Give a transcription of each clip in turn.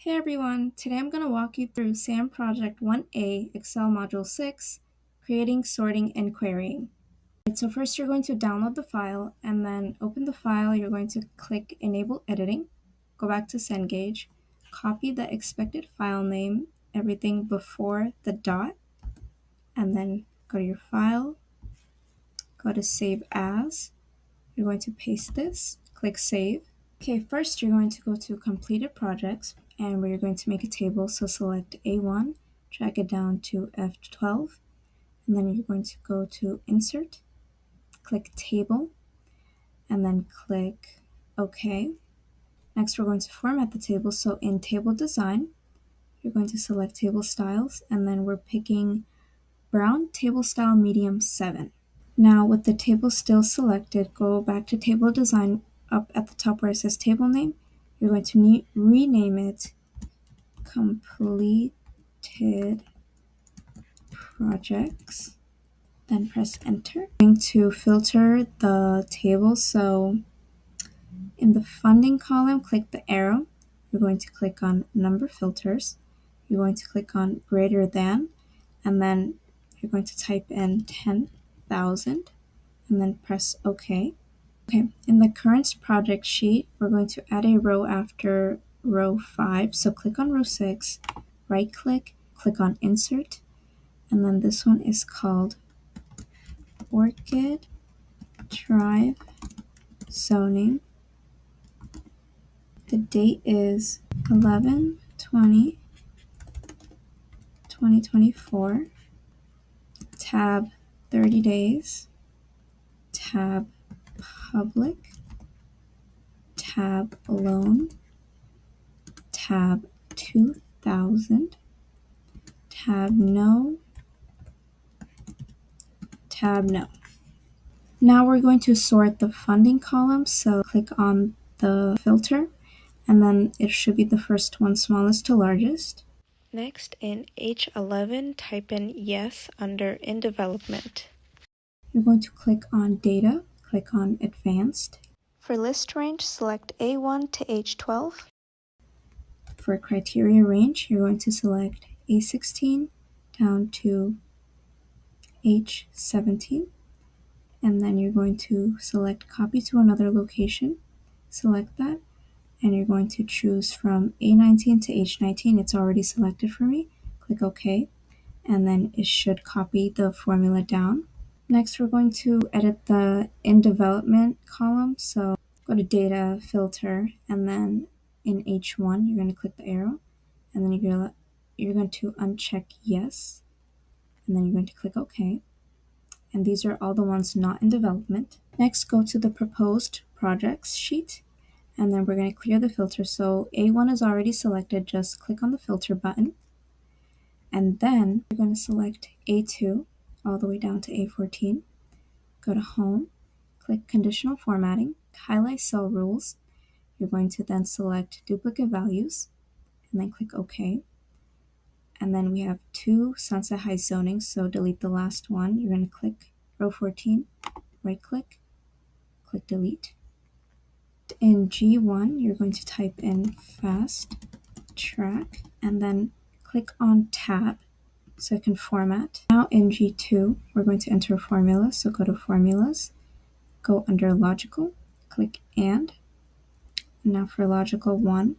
Hey everyone, today I'm going to walk you through SAM Project 1A, Excel Module 6, Creating, Sorting, and Querying. So first you're going to download the file and then open the file. You're going to click Enable Editing, go back to Cengage, copy the expected file name, everything before the dot, and then go to your file, go to Save As. You're going to paste this, click Save. Okay, first you're going to go to Completed Projects, and we're going to make a table. So select A1, drag it down to F12, and then you're going to go to Insert, click Table, and then click OK. Next, we're going to format the table. So in Table Design, you're going to select Table Styles, and then we're picking Brown Table Style Medium 7. Now, with the table still selected, go back to Table Design. Up at the top where it says Table Name, you're going to rename it Completed Projects. Then press Enter. I'm going to filter the table. So in the funding column, click the arrow. You're going to click on Number Filters. You're going to click on Greater Than, and then you're going to type in 10,000 and then press OK. Okay, in the current project sheet, we're going to add a row after row 5. So click on row 6, right click, click on Insert, and then this one is called Orchid Drive Zoning. The date is 11/20/2024. Tab 30 days. Tab Public. Tab Loan. Tab 2000. Tab No. Tab No. Now we're going to sort the funding column. So click on the filter, and then it should be the first one, smallest to largest. Next, in H11, type in Yes under In Development. You're going to click on Data, click on Advanced. For list range, select A1 to H12. For criteria range, you're going to select A16 down to H17. And then you're going to select Copy to another location. Select that, and you're going to choose from A19 to H19. It's already selected for me. Click OK, and then it should copy the formula down. Next, we're going to edit the In Development column. So go to Data, Filter, and then in H1, you're going to click the arrow, and then you're going to uncheck Yes, and then you're going to click OK. And these are all the ones not in development. Next, go to the Proposed Projects sheet, and then we're going to clear the filter. So A1 is already selected, just click on the filter button. And then you're going to select A2 all the way down to A14. Go to Home, click Conditional Formatting, highlight Cell Rules. You're going to then select Duplicate Values, and then click OK. And then we have two Sunset Heights zonings, so delete the last one. You're going to click row 14, right click, click Delete. In G1, you're going to type in Fast Track, and then click on Tab so it can format. Now in G2, we're going to enter a formula, so go to Formulas, go under Logical, click And now for Logical 1,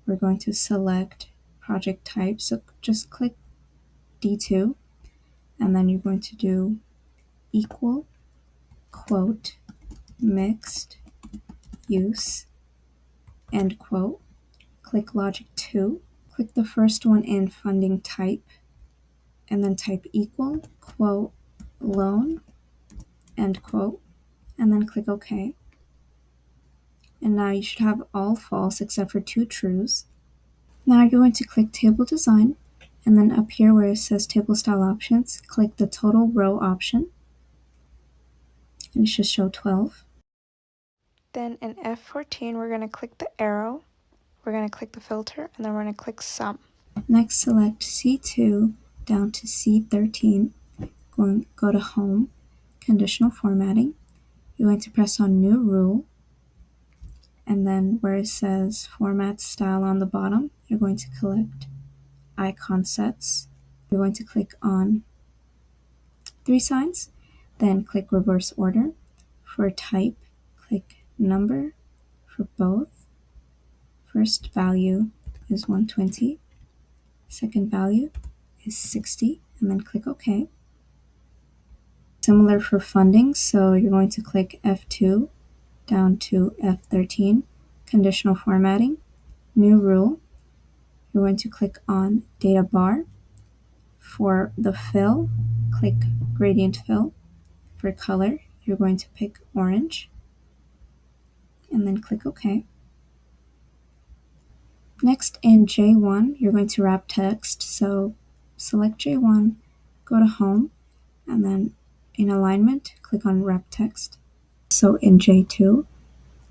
we're going to select Project Type, so just click D2, and then you're going to do Equal, Quote, Mixed Use, End Quote. Click Logic 2, click the first one in Funding Type, and then type Equal, Quote, Loan, End Quote, and then click OK. And now you should have all false except for 2 trues. Now you're going to click Table Design, and then up here where it says Table Style Options, click the Total Row option, and it should show 12. Then in F14, we're going to click the arrow, we're going to click the filter, and then we're going to click Sum. Next, select C2 down to C13, go to Home, Conditional Formatting. You're going to press on New Rule, And then where it says format style on the bottom, you're going to select icon sets. You're going to click on 3 signs, then click reverse order. For type, click number for both. First value is 120, second value is 60, and then click OK. Similar for funding, so you're going to click F2 down to F13, conditional formatting, new rule. You're going to click on data bar. For the fill, click gradient fill. For color, you're going to pick orange and then click OK. Next in J1, you're going to wrap text. So select J1, go to home, and then in alignment, click on wrap text. So in J2,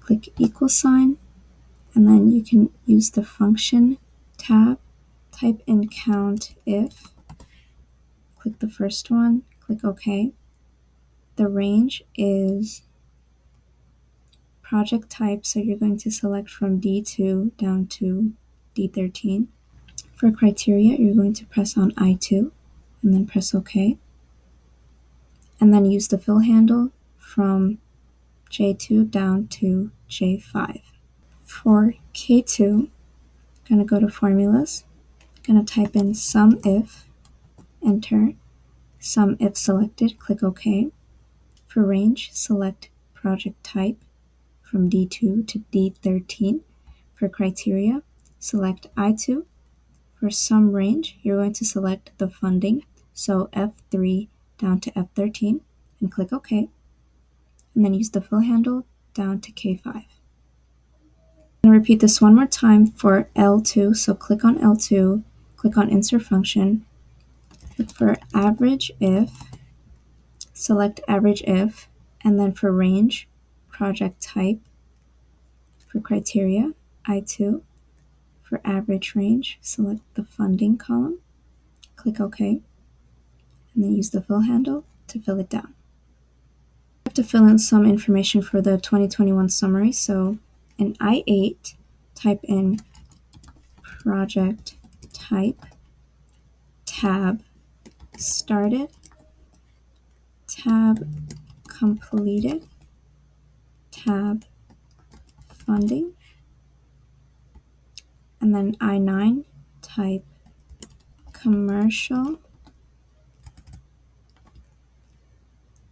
click equal sign, and then you can use the function tab, type in count if, click the first one, click OK. The range is project type, so you're going to select from D2 down to D13. For criteria, you're going to press on I2 and then press OK. And then use the fill handle from J2 down to J5. For K2, I'm going to go to formulas, I'm going to type in sum if, enter, sum if selected, click OK. For range, select project type from D2 to D13. For criteria, select I2. For sum range, you're going to select the funding, so F3 down to F13, and click OK. And then use the fill handle down to K5. I'm going to repeat this one more time for L2, so click on L2, click on insert function, look for average if, select average if, and then for range, project type. For criteria, I2. For average range, select the funding column, click OK, and then use the fill handle to fill it down. I have to fill in some information for the 2021 summary, so in I8, type in project type, tab started, tab completed, tab funding, and then I9, type commercial,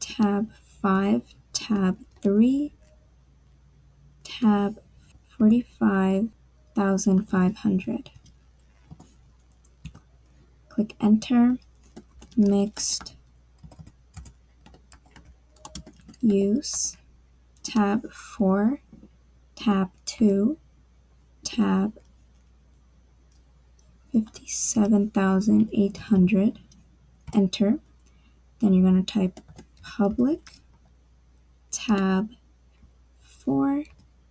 tab 5, tab 3, tab 45,500. Click enter, mixed use, tab 4, tab 2, tab 57,800, enter. Then you're going to type public, tab 4,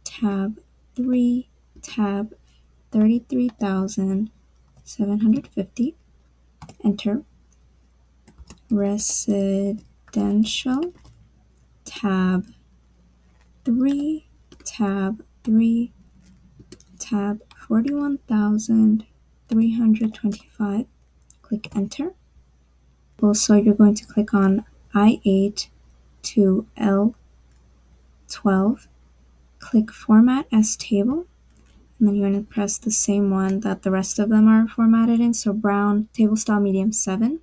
tab 3, tab 33,750, enter. Residential, tab 3, tab 3, tab 41,325, click enter. Also, you're going to click on I8 to L12, click format as table, and then you're going to press the same one that the rest of them are formatted in, so brown, table style medium 7,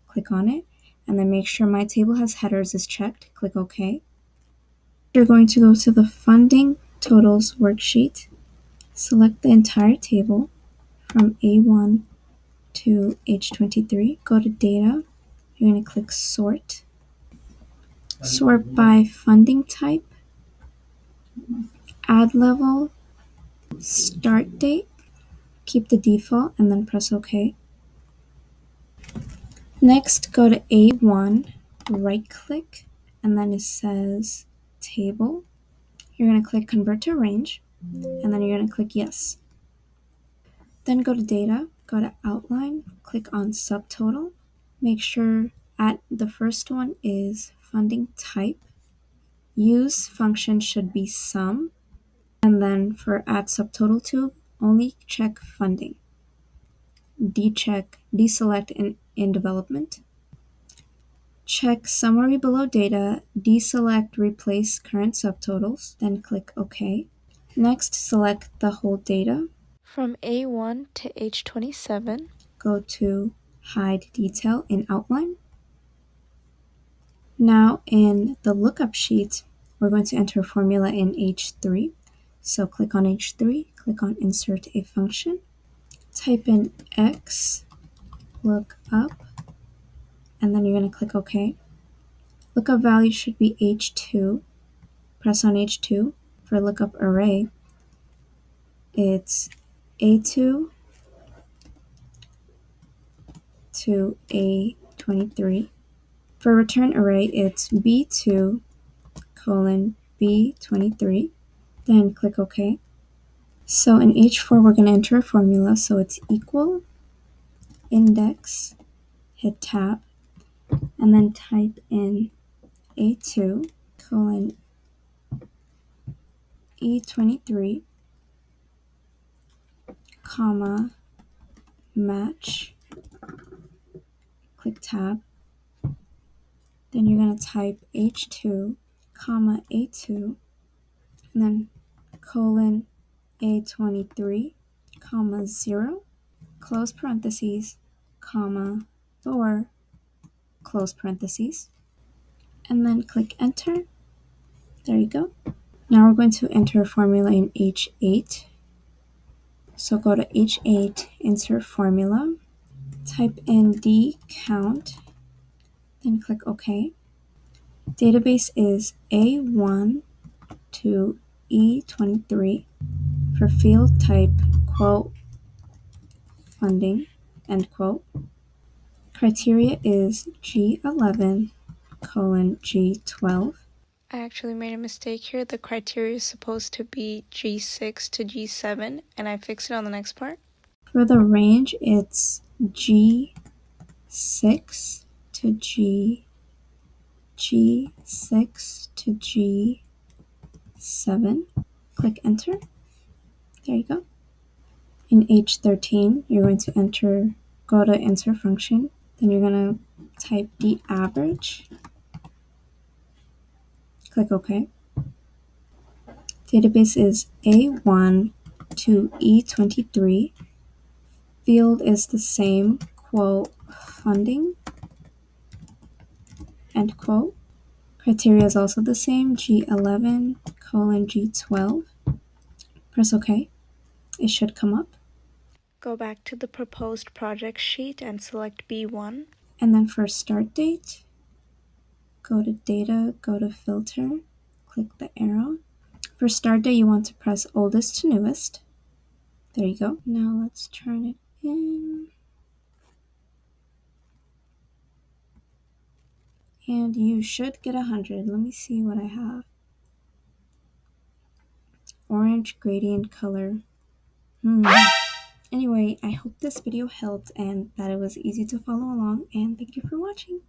click on it, and then make sure my table has headers is checked, click OK. You're going to go to the funding totals worksheet, select the entire table from A1 to H23, go to data, you're going to click sort, sort by funding type, add level, start date, keep the default, and then press OK. Next, go to A1, right click, and then it says table. You're going to click convert to range, and then you're going to click yes. Then go to data, go to outline, click on subtotal. Make sure at the first one is funding type. Use function should be sum. And then for add subtotal to, only check funding. Deselect in development. Check summary below data, deselect replace current subtotals, then click OK. Next, select the whole data. From A1 to H27, go to hide detail in outline. Now in the lookup sheet, we're going to enter a formula in H3. So click on H3, click on insert a function, type in X, look up, and then you're going to click OK. Lookup value should be H2. Press on H2. For lookup array, it's A2 to A23. For return array, it's B2 colon B23. Then click OK. So in H4, we're going to enter a formula. So it's equal index, hit tab, and then type in A2 colon E23, comma, match, click tab. Then you're going to type H2, comma, A2, and then colon A23, comma, 0, close parentheses, comma, or close parentheses, and then click enter. There you go. Now we're going to enter a formula in H8. So go to H8, insert formula, type in D count, then click OK. Database is A1 to E23 for field type, quote, funding, end quote. Criteria is G11 colon G12. I actually made a mistake here. The criteria is supposed to be G6 to G7, and I fixed it on the next part. For the range, it's G6 to G6 to G7. Click enter. There you go. In H13, you're going to go to insert function. Then you're going to type the average. Click OK. Database is A1 to E23. Field is the same, quote, funding, end quote. Criteria is also the same, G11 colon G12. Press OK. It should come up. Go back to the proposed project sheet and select B1. And then for start date, go to data, go to filter, click the arrow. For start date, you want to press oldest to newest. There you go. Now let's turn it in. And you should get 100. Let me see what I have. Orange gradient color. Anyway, I hope this video helped and that it was easy to follow along, and thank you for watching.